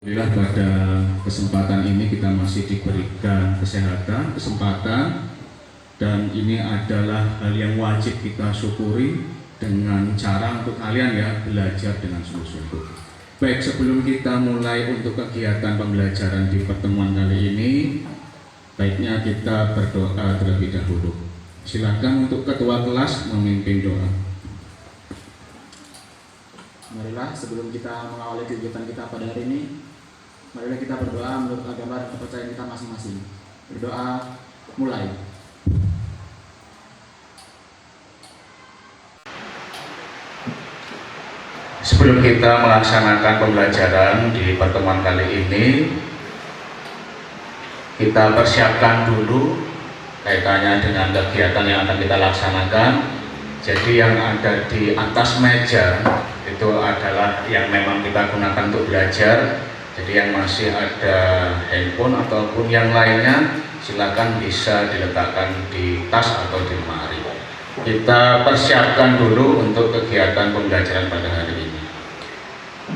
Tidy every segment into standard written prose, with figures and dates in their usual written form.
Alhamdulillah pada kesempatan ini kita masih diberikan kesempatan dan ini adalah hal yang wajib kita syukuri dengan cara untuk kalian ya belajar dengan sungguh-sungguh. Baik, sebelum kita mulai untuk kegiatan pembelajaran di pertemuan kali ini, baiknya kita berdoa terlebih dahulu. Silakan untuk ketua kelas memimpin doa. Marilah sebelum kita mengawali kegiatan kita pada hari ini, marilah kita berdoa menurut agama dan kepercayaan kita masing-masing. Berdoa mulai. Sebelum kita melaksanakan pembelajaran di pertemuan kali ini, kita persiapkan dulu kaitannya dengan kegiatan yang akan kita laksanakan. Jadi yang ada di atas meja itu adalah yang memang kita gunakan untuk belajar. Jadi yang masih ada handphone ataupun yang lainnya silakan bisa diletakkan di tas atau di lemari. Kita persiapkan dulu untuk kegiatan pembelajaran pada hari ini.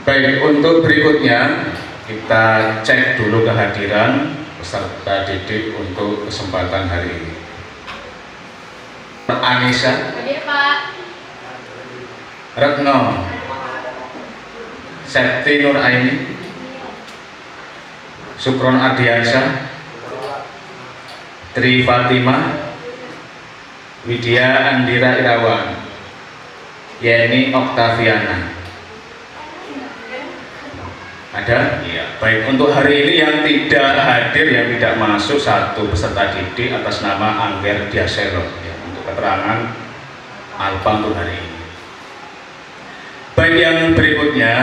Baik, untuk berikutnya kita cek dulu kehadiran peserta didik untuk kesempatan hari ini. Anissa, Hadir, Pak. Retno, Septi Nur Aini, Sukron Ardiansyah, Tri Fatimah, Widya Andira Irawan, Yeni Oktaviana. Ada? Iya. Baik, untuk hari ini yang tidak hadir, yang tidak masuk satu peserta didik atas nama Angger Diasero ya, untuk keterangan alfa untuk hari ini. Baik, yang berikutnya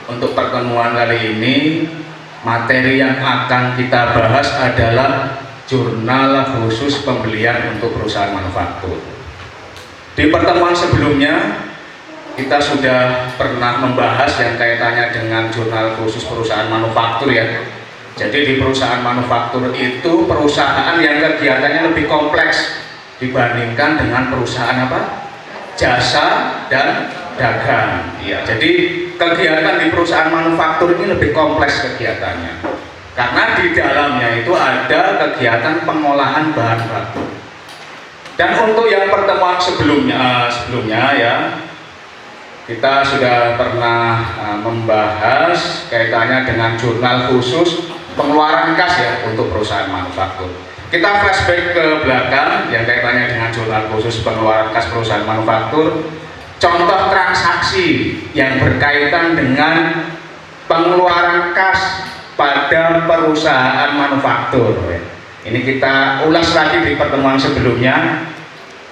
untuk pertemuan kali ini materi yang akan kita bahas adalah jurnal khusus pembelian untuk perusahaan manufaktur. Di pertemuan sebelumnya kita sudah pernah membahas yang kaitannya dengan jurnal khusus perusahaan manufaktur ya. Jadi di perusahaan manufaktur itu perusahaan yang kegiatannya lebih kompleks dibandingkan dengan perusahaan apa? Jasa dan dagang. Ya, jadi kegiatan di perusahaan manufaktur ini lebih kompleks kegiatannya. Karena di dalamnya itu ada kegiatan pengolahan bahan baku. Dan untuk yang pertemuan sebelumnya ya, kita sudah pernah membahas kaitannya dengan jurnal khusus pengeluaran kas ya untuk perusahaan manufaktur. Kita flashback ke belakang yang kaitannya dengan jurnal khusus pengeluaran kas perusahaan manufaktur. Contoh transaksi yang berkaitan dengan pengeluaran kas pada perusahaan manufaktur. Ini kita ulas lagi di pertemuan sebelumnya,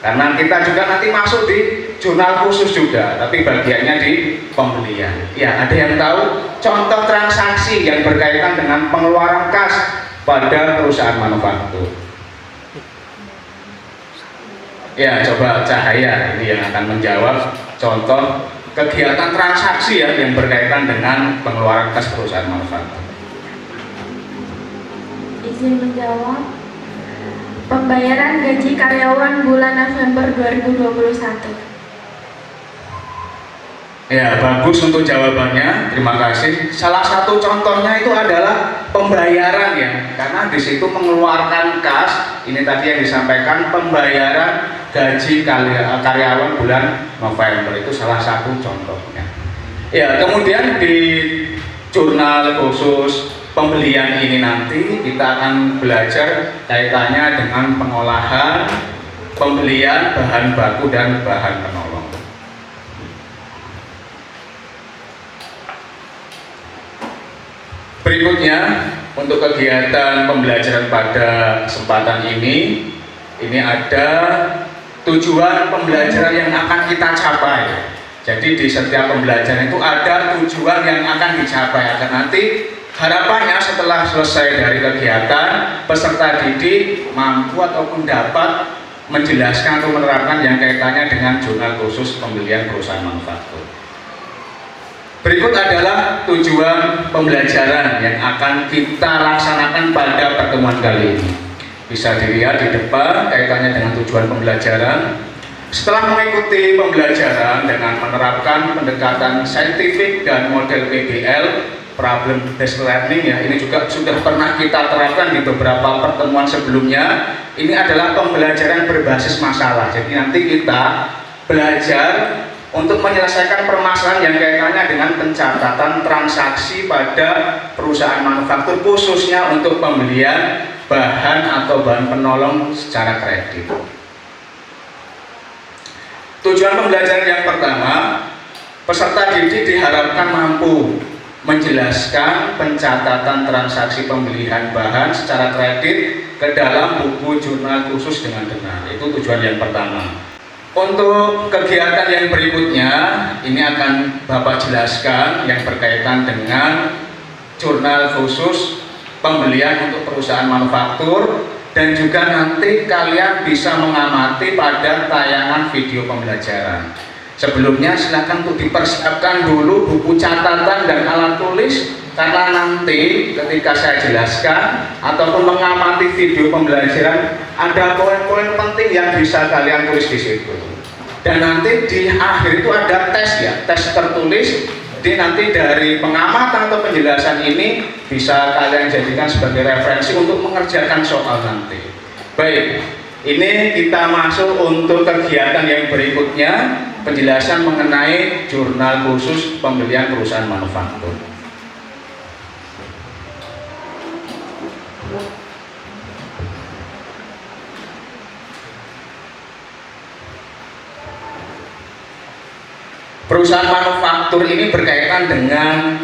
karena kita juga nanti masuk di jurnal khusus juga, tapi bagiannya di pembelian. Ya, ada yang tahu contoh transaksi yang berkaitan dengan pengeluaran kas pada perusahaan manufaktur? Ya, coba Cahaya ini yang akan menjawab contoh kegiatan transaksi ya yang berkaitan dengan pengeluaran kas perusahaan manufaktur. Izin menjawab. Pembayaran gaji karyawan bulan November 2021. Ya, bagus untuk jawabannya. Terima kasih. Salah satu contohnya itu adalah pembayaran ya, karena di situ mengeluarkan kas. Ini tadi yang disampaikan pembayaran gaji karyawan bulan November itu salah satu contohnya. Ya, kemudian di jurnal khusus pembelian ini nanti kita akan belajar kaitannya dengan pengolahan, pembelian bahan baku dan bahan penolong. Berikutnya untuk kegiatan pembelajaran pada kesempatan ini ada tujuan pembelajaran yang akan kita capai. Jadi di setiap pembelajaran itu ada tujuan yang akan dicapai agar nanti harapannya setelah selesai dari kegiatan peserta didik mampu ataupun dapat menjelaskan atau menerapkan yang kaitannya dengan jurnal khusus pembelian perusahaan manufaktur. Berikut adalah tujuan pembelajaran yang akan kita laksanakan pada pertemuan kali ini. Bisa dilihat di depan kaitannya dengan tujuan pembelajaran. Setelah mengikuti pembelajaran dengan menerapkan pendekatan saintifik dan model PBL, problem based learning ya, ini juga sudah pernah kita terapkan di beberapa pertemuan sebelumnya. Ini adalah pembelajaran berbasis masalah. Jadi nanti kita belajar untuk menyelesaikan permasalahan yang kaitannya dengan pencatatan transaksi pada perusahaan manufaktur, khususnya untuk pembelian bahan atau bahan penolong secara kredit. Tujuan pembelajaran yang pertama, peserta didik diharapkan mampu menjelaskan pencatatan transaksi pembelian bahan secara kredit ke dalam buku jurnal khusus dengan benar. Itu tujuan yang pertama. Untuk kegiatan yang berikutnya, ini akan Bapak jelaskan yang berkaitan dengan jurnal khusus pembelian untuk perusahaan manufaktur, dan juga nanti kalian bisa mengamati pada tayangan video pembelajaran. Sebelumnya silakan untuk dipersiapkan dulu buku catatan dan alat tulis, karena nanti ketika saya jelaskan ataupun mengamati video pembelajaran ada poin-poin penting yang bisa kalian tulis di situ. Dan nanti di akhir itu ada tes ya, tes tertulis. Jadi nanti dari pengamatan atau penjelasan ini bisa kalian jadikan sebagai referensi untuk mengerjakan soal nanti. Baik, ini kita masuk untuk kegiatan yang berikutnya, penjelasan mengenai jurnal khusus pembelian perusahaan manufaktur. Perusahaan manufaktur ini berkaitan dengan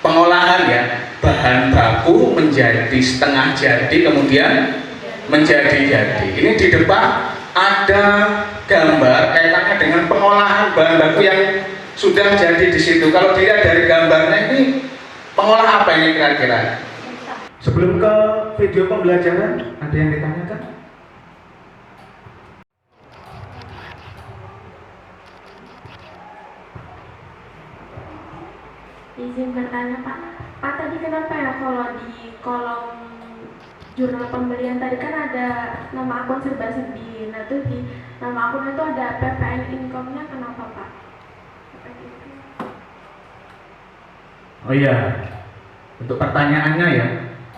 pengolahan ya, bahan baku menjadi setengah jadi kemudian menjadi jadi. Ini di depan ada gambar kaitannya dengan pengolahan bahan baku yang sudah jadi di situ. Kalau dilihat dari gambarnya ini pengolah apa ini kira-kira? Sebelum ke video pembelajaran, ada yang ditanyakan? Izin bertanya Pak. Pak tadi kenapa ya kalau di kolom jurnal pembelian tadi kan ada nama akun serba-serbi. Nah tuh di nama akun itu ada PPN income-nya, kenapa Pak? Oh iya, untuk pertanyaannya ya,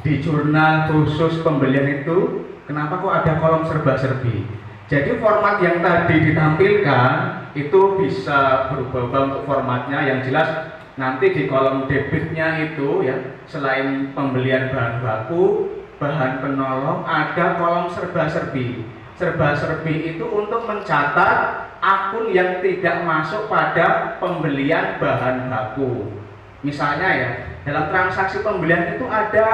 di jurnal khusus pembelian itu kenapa kok ada kolom serba-serbi? Jadi format yang tadi ditampilkan itu bisa berubah-ubah untuk formatnya. Yang jelas nanti di kolom debitnya itu ya, selain pembelian bahan baku, bahan penolong, ada kolom serba-serbi. Serba-serbi itu untuk mencatat akun yang tidak masuk pada pembelian bahan baku. Misalnya ya, dalam transaksi pembelian itu ada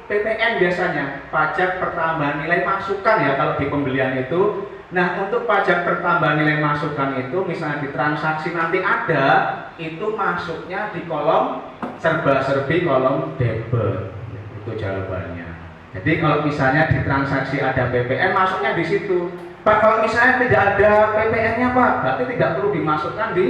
PPN biasanya, pajak pertambahan nilai masukan ya kalau di pembelian itu. Nah, untuk pajak pertambahan nilai masukan itu misalnya di transaksi nanti ada, itu masuknya di kolom serba-serbi kolom debit. Itu jawabannya. Jadi kalau misalnya di transaksi ada PPN, masuknya di situ. Pak, kalau misalnya tidak ada PPN-nya Pak, berarti tidak perlu dimasukkan di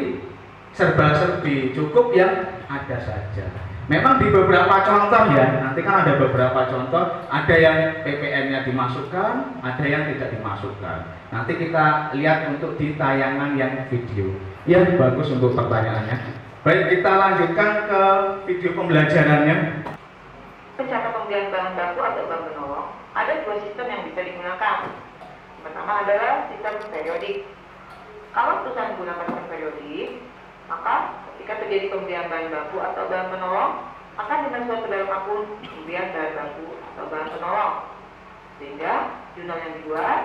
serba-serbi, cukup yang ada saja. Memang di beberapa contoh ya, nanti kan ada beberapa contoh, ada yang PPN-nya dimasukkan, ada yang tidak dimasukkan. Nanti kita lihat untuk di tayangan yang video. Ya, bagus untuk pertanyaannya. Baik, kita lanjutkan ke video pembelajarannya. Pencatatan pembelian bahan baku atau bahan penolong, ada dua sistem yang bisa digunakan. Pertama adalah sistem periodik. Kalau perusahaan menggunakan sistem periodik, maka ketika terjadi pembelian bahan baku atau bahan penolong, akan dimasukkan ke dalam akun pembelian bahan baku atau bahan penolong. Sehingga jurnal yang dibuat,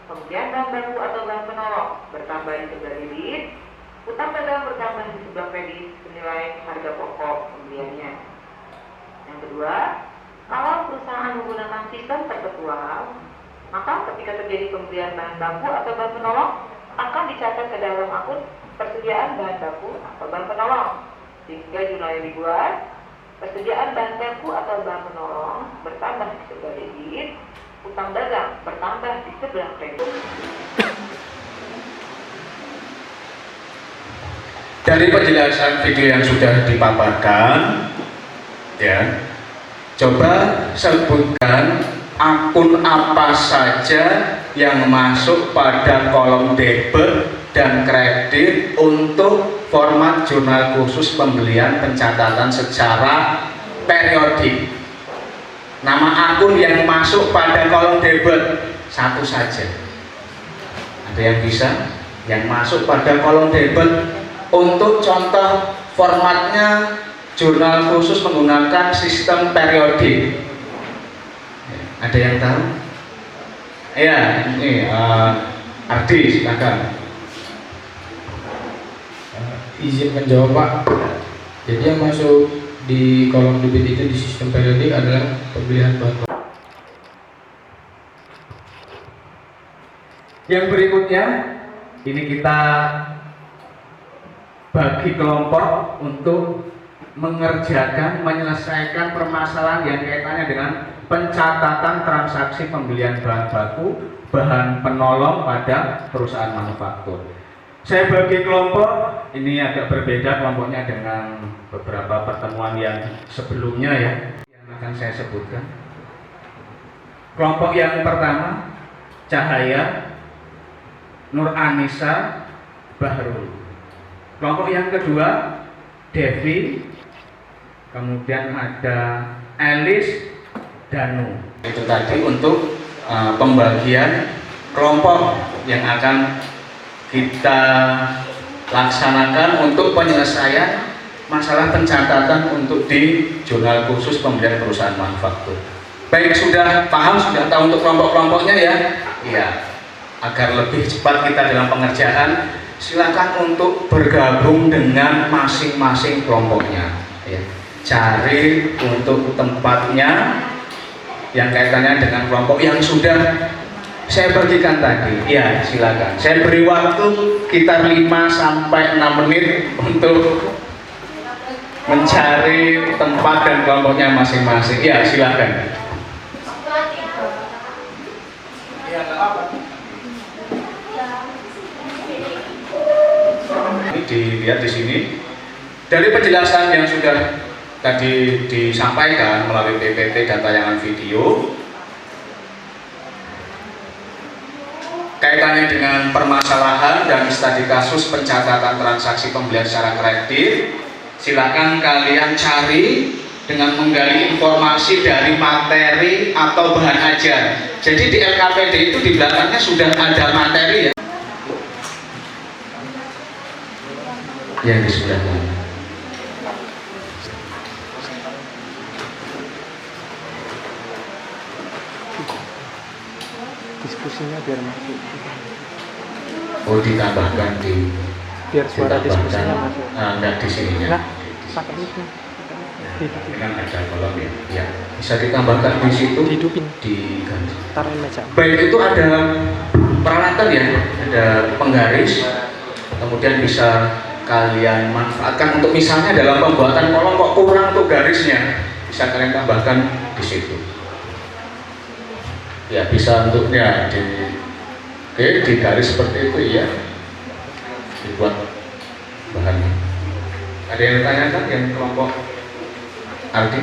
pembelian bahan baku atau bahan penolong bertambah di sebelah debit, utang dagang bertambah di sebelah kredit senilai harga pokok pembeliannya. Yang kedua, kalau perusahaan menggunakan sistem perpetual, maka ketika terjadi pembelian bahan baku atau bahan penolong, akan dicatat ke dalam akun persediaan bahan baku atau bahan penolong. Sehingga jurnal yang dibuat, persediaan bahan baku atau bahan penolong bertambah di sebelah debit, utang dagang bertambah di sebelah kredit. Dari penjelasan video yang sudah dipaparkan, ya, coba sebutkan akun apa saja yang masuk pada kolom debit dan kredit untuk format jurnal khusus pembelian pencatatan secara periodik. Nama akun yang masuk pada kolom debit satu saja. Ada yang bisa? Yang masuk pada kolom debit untuk contoh formatnya jurnal khusus menggunakan sistem periodik. Ada yang tahu? Ya, ini Ardi, silakan. Izin menjawab Pak. Jadi yang masuk di kolom debit itu di sistem periodik adalah pembelian bahan. Yang berikutnya ini kita bagi kelompok untuk mengerjakan, menyelesaikan permasalahan yang kaitannya dengan pencatatan transaksi pembelian bahan baku, bahan penolong pada perusahaan manufaktur. Saya bagi kelompok, ini agak berbeda kelompoknya dengan beberapa pertemuan yang sebelumnya ya, yang akan saya sebutkan. Kelompok yang pertama, Cahaya, Nur Anissa, Bahrul. Kelompok yang kedua, Devi, kemudian ada Elis, Danu. Itu tadi untuk pembagian kelompok yang akan kita laksanakan untuk penyelesaian masalah pencatatan untuk di jurnal khusus pembelian perusahaan manufaktur. Baik, sudah paham, sudah tahu untuk kelompok-kelompoknya ya? Iya. Agar lebih cepat kita dalam pengerjaan, silakan untuk bergabung dengan masing-masing kelompoknya. Ya. Cari untuk tempatnya yang kaitannya dengan kelompok yang sudah saya bagikan tadi. Ya, silakan. Saya beri waktu sekitar 5 sampai 6 menit untuk mencari tempat dan kelompoknya masing-masing. Ya, silakan. Ini dilihat di sini. Dari penjelasan yang sudah tadi disampaikan melalui PPT dan tayangan video, kaitannya dengan permasalahan dan studi kasus pencatatan transaksi pembelian secara kredit, silakan kalian cari dengan menggali informasi dari materi atau bahan ajar. Jadi di LKPD itu di belakangnya sudah ada materi ya. Yang di sebelah kanan. Diskusinya biar masuk. Oh, ditambahkan di Biar suara diskusinya masuk. Enggak di sininya. Nah, pakai itu. Ini kan ada kolom ya. Ya, bisa ditambahkan di situ. Dihidupin. Di garis. Taruhin meja. Baik, itu ada peralatan ya, ada penggaris. Kemudian bisa kalian manfaatkan untuk misalnya dalam pembuatan kolom kok kurang untuk garisnya, bisa kalian tambahkan di situ. Ya, bisa untuknya di garis seperti itu ya, dibuat bahannya. Ada yang ditanyakan yang kelompok Ardi?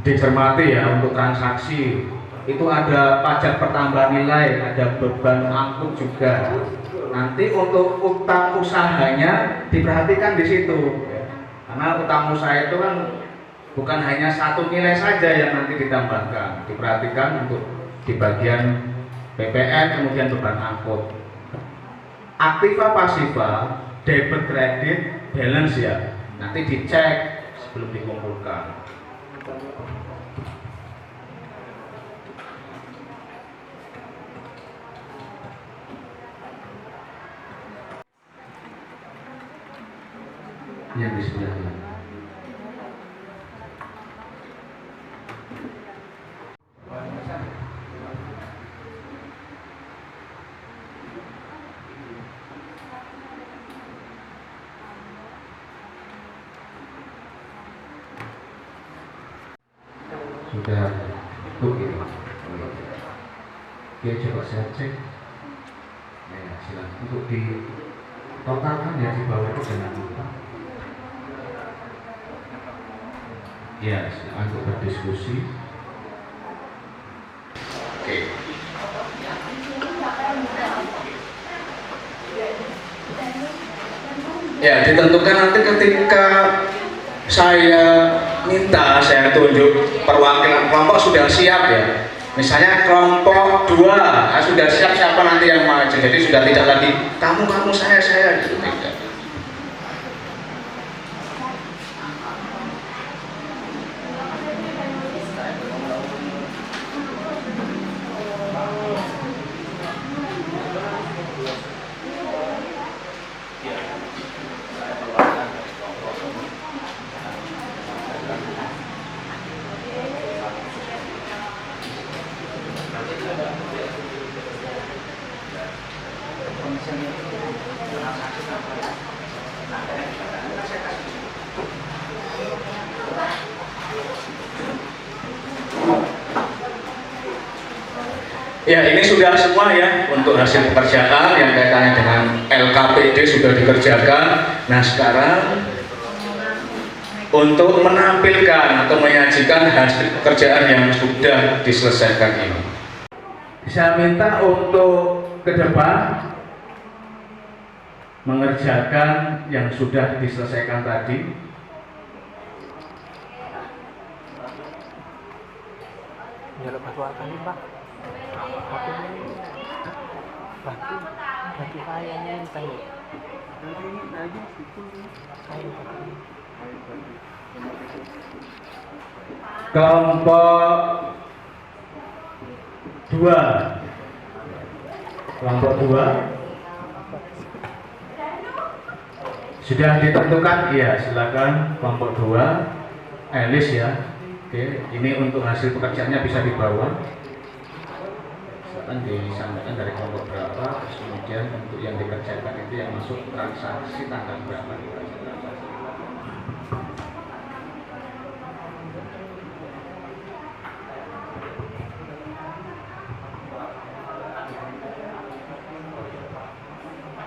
Dicermati ya, untuk transaksi itu ada pajak pertambahan nilai, ada beban angkut juga. Nanti untuk utang usahanya diperhatikan di situ, karena utang usaha itu kan bukan hanya satu nilai saja yang nanti ditambahkan, diperhatikan untuk di bagian PPN, kemudian beban angkut. Aktiva pasiva, debit kredit, balance ya, nanti dicek sebelum dikumpulkan. yang di sebelah kanan. Sudah cukup ini. Oke, coba saya cek. Nah, silakan untuk di totalkan ya di bawah itu jangan lupa. Ya, silakan untuk berdiskusi. Oke. Ya, ditentukan nanti ketika saya minta, saya tunjuk perwakilan kelompok sudah siap ya. Misalnya kelompok 2 sudah siap, siapa nanti yang maju. Jadi sudah tidak lagi kamu saya gitu. Tidak. Ya, ini sudah semua ya untuk hasil pekerjaan yang kaitannya dengan LKPD sudah dikerjakan. Nah, sekarang untuk menampilkan atau menyajikan hasil pekerjaan yang sudah diselesaikan ini, saya minta untuk ke depan mengerjakan yang sudah diselesaikan tadi. Ya lepas warnanya Pak. Batu kayaknya entah ya. Kelompok 2 sudah ditentukan, iya silakan kelompok 2 Elis ya. Oke, ini untuk hasil pekerjaannya bisa dibawa, silakan disampaikan dari kelompok berapa, terus kemudian untuk yang dikerjakan itu yang masuk transaksi tanggal berapa dikerjakan.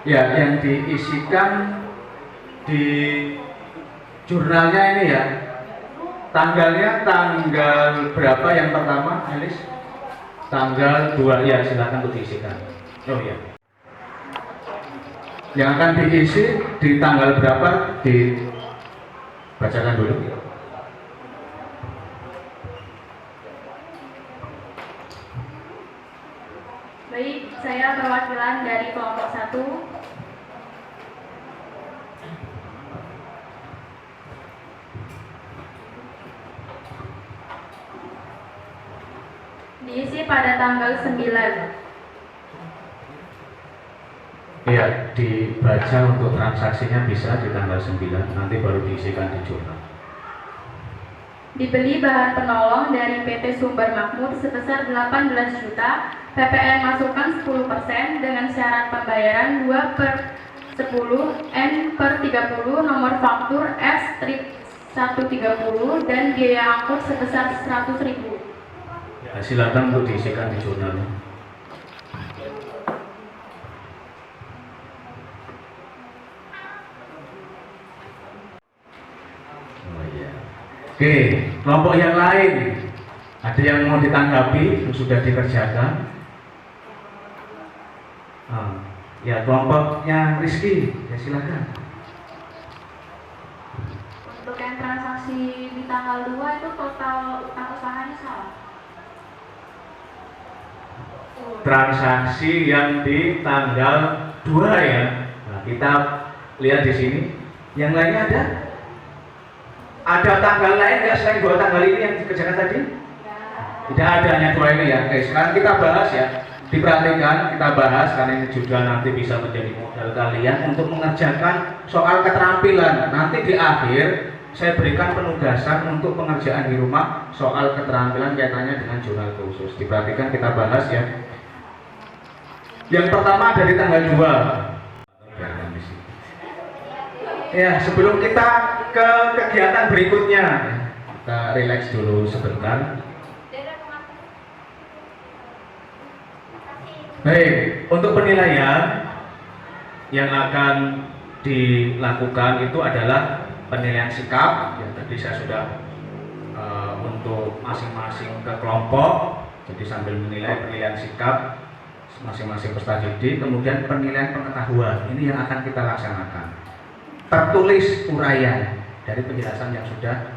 Ya, yang diisikan di jurnalnya ini ya, tanggalnya tanggal berapa yang pertama, Elis? Tanggal 2, ya silakan untuk diisikan. Oh ya. Yang akan diisi di tanggal berapa dibacakan dulu. Baik, saya perwakilan dari kelompok 1. Diisi pada tanggal 9. Ya, dibaca untuk transaksinya bisa di tanggal 9, nanti baru diisikan di jurnal. Dibeli bahan penolong dari PT Sumber Makmur sebesar 18 juta, PPN masukkan 10% dengan syarat pembayaran 2/10 N/30 nomor faktur S-130 dan biaya angkut sebesar 100.000. Ya, silakan untuk diisikan di jurnalnya. Oke, kelompok yang lain, ada yang mau ditanggapi yang sudah dikerjakan? Ya, kelompoknya Rizky, ya silakan. Untuk yang transaksi di tanggal 2 itu total utang usahanya salah. Transaksi yang di tanggal 2 ya. Nah, kita lihat di sini. Yang lainnya ada? Ada tanggal lain nggak selain 2 tanggal ini yang dikerjakan tadi? Tidak ada, hanya 2 ini ya. Oke, sekarang kita bahas ya Diperhatikan, kita bahas karena ini juga nanti bisa menjadi modal kalian untuk mengerjakan soal keterampilan. Nanti di akhir saya berikan penugasan untuk pengerjaan di rumah soal keterampilan kaitannya dengan jurnal khusus. Diperhatikan, kita bahas ya. Yang pertama dari tanggal 2. Ya, sebelum kita ke kegiatan berikutnya, kita rileks dulu sebentar. Baik, untuk penilaian yang akan dilakukan itu adalah penilaian sikap. Ya, tadi saya sudah untuk masing-masing ke kelompok, jadi sambil menilai penilaian sikap masing-masing peserta didik, kemudian penilaian pengetahuan. Ini yang akan kita laksanakan. Tertulis uraian dari penjelasan yang sudah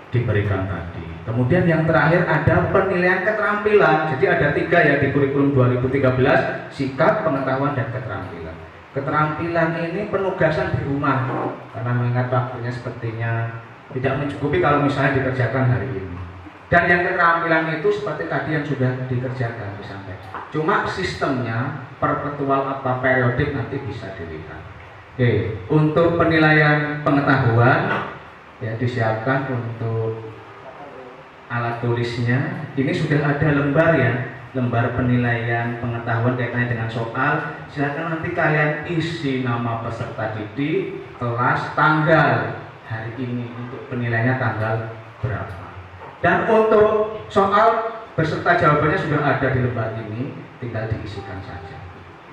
diberikan tadi. Kemudian yang terakhir ada penilaian keterampilan. Jadi ada 3 ya di kurikulum 2013, sikap, pengetahuan, dan keterampilan. Keterampilan ini penugasan di rumah karena mengingat waktunya sepertinya tidak mencukupi kalau misalnya dikerjakan hari ini. Dan yang keterampilan itu seperti tadi yang sudah dikerjakan disampaikan. Cuma sistemnya perpetual apa periodik nanti bisa dilihat. Oke, untuk penilaian pengetahuan ya disiapkan untuk alat tulisnya. Ini sudah ada lembar ya, lembar penilaian pengetahuan kaitannya dengan soal. Silakan nanti kalian isi nama peserta didik, kelas, tanggal hari ini untuk penilaiannya tanggal berapa. Dan untuk soal beserta jawabannya sudah ada di lembar ini, tinggal diisikan saja.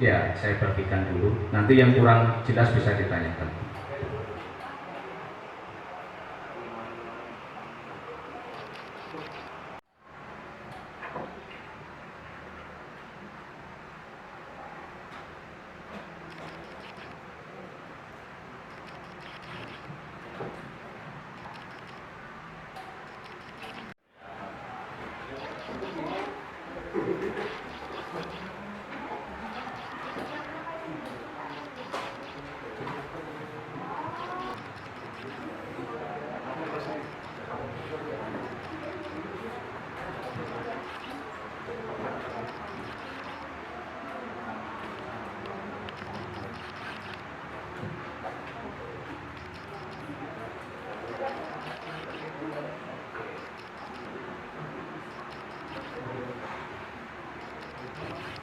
Ya, saya bagikan dulu. Nanti yang kurang jelas bisa ditanyakan.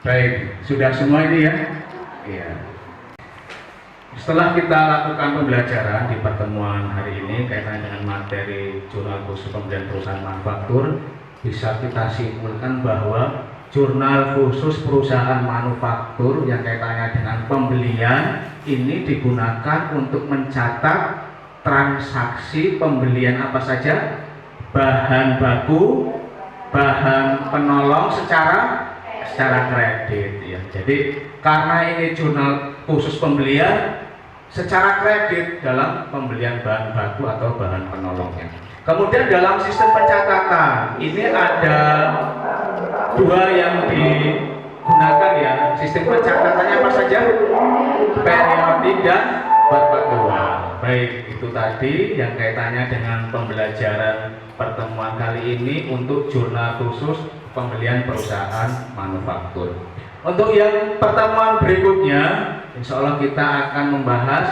Baik, sudah semua ini ya? Iya. Setelah kita lakukan pembelajaran di pertemuan hari ini kaitannya dengan materi jurnal khusus pembelian perusahaan manufaktur, bisa kita simpulkan bahwa jurnal khusus perusahaan manufaktur yang kaitannya dengan pembelian ini digunakan untuk mencatat transaksi pembelian apa saja, bahan baku, bahan penolong secara kredit ya. Jadi karena ini jurnal khusus pembelian secara kredit dalam pembelian bahan baku atau bahan penolongnya. Kemudian dalam sistem pencatatan ini ada 2 yang digunakan ya. Sistem pencatatannya apa saja? Periodik dan perpetual. Baik, itu tadi yang kaitannya dengan pembelajaran pertemuan kali ini untuk jurnal khusus pembelian perusahaan manufaktur. Untuk yang pertemuan berikutnya, insya Allah kita akan membahas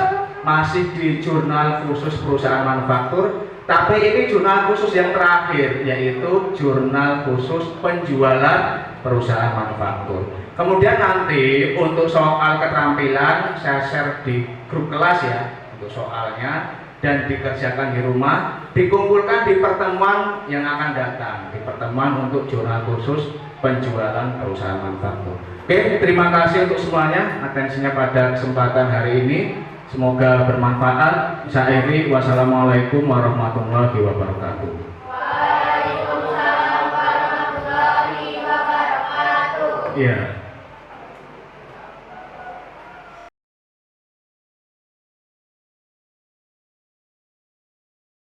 masih di jurnal khusus perusahaan manufaktur, tapi ini jurnal khusus yang terakhir, yaitu jurnal khusus penjualan perusahaan manufaktur. Kemudian nanti untuk soal keterampilan saya share di grup kelas ya, untuk soalnya, dan dikerjakan di rumah, dikumpulkan di pertemuan yang akan datang, di pertemuan untuk jurnal khusus penjualan perusahaan manufaktur. Oke, terima kasih untuk semuanya atensinya pada kesempatan hari ini. Semoga bermanfaat. Saya Eri, wassalamualaikum warahmatullahi wabarakatuh. Waalaikumsalam warahmatullahi wabarakatuh. Iya.